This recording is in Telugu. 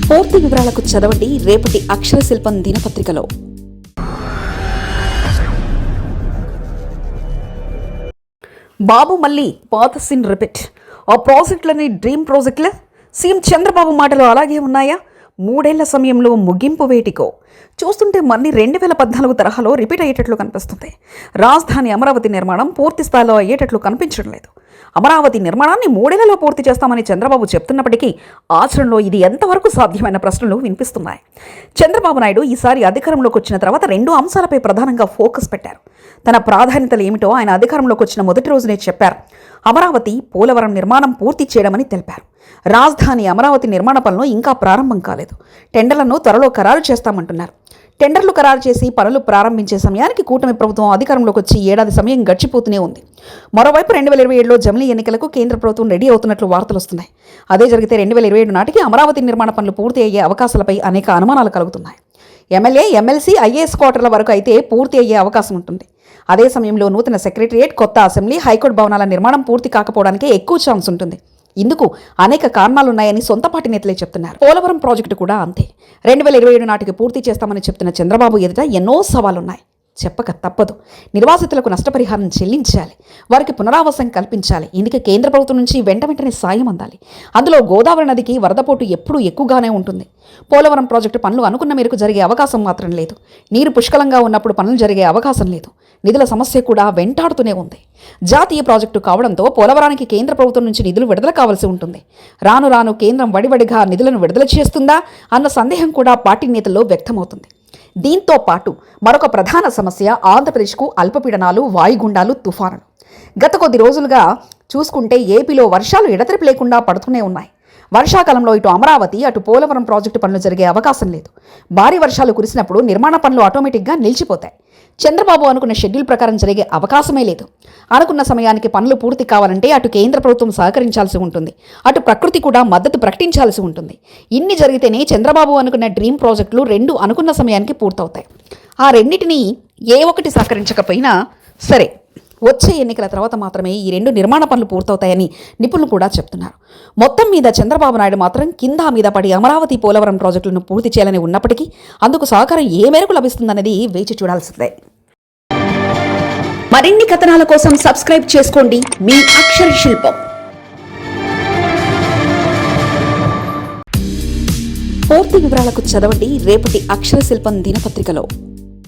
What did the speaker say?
పూర్తి వివరాలకు చదవండి రేపటి అక్షర శిల్పం దినపత్రికలో. బాబు మళ్ళీ పాత సీన్ రిపీట్. ఆ ప్రాజెక్టులని డ్రీమ్ ప్రాజెక్టులే. సీఎం చంద్రబాబు మాటలు అలాగే ఉన్నాయా? 3 ఏళ్ల సమయంలో ముగింపు వేటికో. చూస్తుంటే మళ్ళీ 2014 తరహాలో రిపీట్ అయ్యేటట్లు కనిపిస్తుంది. రాజధాని అమరావతి నిర్మాణం పూర్తి స్థాయిలో అయ్యేటట్లు కనిపించడం లేదు. అమరావతి నిర్మాణాన్ని 3 ఏళ్లలో పూర్తి చేస్తామని చంద్రబాబు చెప్తున్నప్పటికీ ఆచరణలో ఇది ఎంతవరకు సాధ్యమైన ప్రశ్నలు వినిపిస్తున్నాయి. చంద్రబాబు నాయుడు ఈసారి అధికారంలోకి వచ్చిన తర్వాత 2 అంశాలపై ప్రధానంగా ఫోకస్ పెట్టారు. తన ప్రాధాన్యతలు ఏమిటో ఆయన అధికారంలోకి వచ్చిన మొదటి రోజునే చెప్పారు. అమరావతి, పోలవరం నిర్మాణం పూర్తి చేయడమని తెలిపారు. రాజధాని అమరావతి నిర్మాణ పనులు ఇంకా ప్రారంభం కాలేదు. టెండర్లను త్వరలో ఖరారు చేస్తామంటున్నారు. టెండర్లు ఖరారు చేసి పనులు ప్రారంభించే సమయానికి కూటమి ప్రభుత్వం అధికారంలోకి వచ్చి ఏడాది సమయం గడిచిపోతూనే ఉంది. మరోవైపు 2027లో జమిలీ ఎన్నికలకు కేంద్ర ప్రభుత్వం రెడీ అవుతున్నట్లు వార్తలు వస్తున్నాయి. అదే జరిగితే 2027 నాటికి అమరావతి నిర్మాణ పనులు పూర్తి అయ్యే అవకాశాలపై అనేక అనుమానాలు కలుగుతున్నాయి. ఎమ్మెల్యే, ఎమ్మెల్సీ, ఐఏఎస్ క్వార్టర్ల వరకు అయితే పూర్తి అయ్యే అవకాశం ఉంటుంది. అదే సమయంలో నూతన సెక్రటరియట్, కొత్త అసెంబ్లీ, హైకోర్టు భవనాల నిర్మాణం పూర్తి కాకపోవడానికి ఎక్కువ ఛాన్స్ ఉంటుంది. ఇందుకు అనేక కారణాలున్నాయని సొంతపాటి నేతలే చెప్తున్నారు. పోలవరం ప్రాజెక్టు కూడా అంతే. 2027 నాటికి పూర్తి చేస్తామని చెప్తున్న చంద్రబాబు ఎదుట ఎన్నో సవాలున్నాయి. చెప్పక తప్పదు. నిర్వాసితులకు నష్టపరిహారం చెల్లించాలి, వారికి పునరావాసం కల్పించాలి. ఇందుకే కేంద్ర ప్రభుత్వం నుంచి వెంటనే సాయం అందాలి. అందులో గోదావరి నదికి వరదపోటు ఎప్పుడూ ఎక్కువగానే ఉంటుంది. పోలవరం ప్రాజెక్టు పనులు అనుకున్న మేరకు జరిగే అవకాశం మాత్రం లేదు. నీరు పుష్కలంగా ఉన్నప్పుడు పనులు జరిగే అవకాశం లేదు. నిధుల సమస్య కూడా వెంటాడుతూనే ఉంది. జాతీయ ప్రాజెక్టు కావడంతో పోలవరానికి కేంద్ర ప్రభుత్వం నుంచి నిధులు విడుదల కావాల్సి ఉంటుంది. రాను రాను కేంద్రం వడివడిగా నిధులను విడుదల చేస్తుందా అన్న సందేహం కూడా పార్టీ నేతల్లో వ్యక్తమవుతుంది. దీంతో పాటు మరొక ప్రధాన సమస్య ఆంధ్రప్రదేశ్కు అల్పపీడనాలు, వాయుగుండాలు, తుఫానులు. గత కొద్ది రోజులుగా చూసుకుంటే ఏపీలో వర్షాలు ఎడతెరిపి లేకుండా పడుతూనే ఉన్నాయి. వర్షాకాలంలో ఇటు అమరావతి, అటు పోలవరం ప్రాజెక్టు పనులు జరిగే అవకాశం లేదు. భారీ వర్షాలు కురిసినప్పుడు నిర్మాణ పనులు ఆటోమేటిక్గా నిలిచిపోతాయి. చంద్రబాబు అనుకున్న షెడ్యూల్ ప్రకారం జరిగే అవకాశమే లేదు. అనుకున్న సమయానికి పనులు పూర్తి కావాలంటే అటు కేంద్ర ప్రభుత్వం సహకరించాల్సి ఉంటుంది, అటు ప్రకృతి కూడా మద్దతు ప్రకటించాల్సి ఉంటుంది. ఇన్ని జరిగితేనే చంద్రబాబు అనుకున్న డ్రీమ్ ప్రాజెక్టులు 2 అనుకున్న సమయానికి పూర్తవుతాయి. ఆ రెండింటినీ ఏ ఒకటి సహకరించకపోయినా సరే, వచ్చే ఎన్నికల తర్వాత మాత్రమే ఈ 2 నిర్మాణ పనులు పూర్తవుతాయని నిపుణులు కూడా చెప్తున్నారు. మొత్తం మీద చంద్రబాబు నాయుడు మాత్రం కింద మీద పడి అమరావతి, పోలవరం ప్రాజెక్టులను పూర్తి చేయాలని ఉన్నప్పటికీ అందుకు సహకారం ఏ మేరకు లభిస్తుందనేది వేచి చూడాల్సిందే. మరిన్ని కథనాల కోసం సబ్స్క్రైబ్ చేసుకోండి మీ అక్షర శిల్పం. పూర్తి వివరాలకు చదవండి రేపటి అక్షర శిల్పం దినపత్రికలో.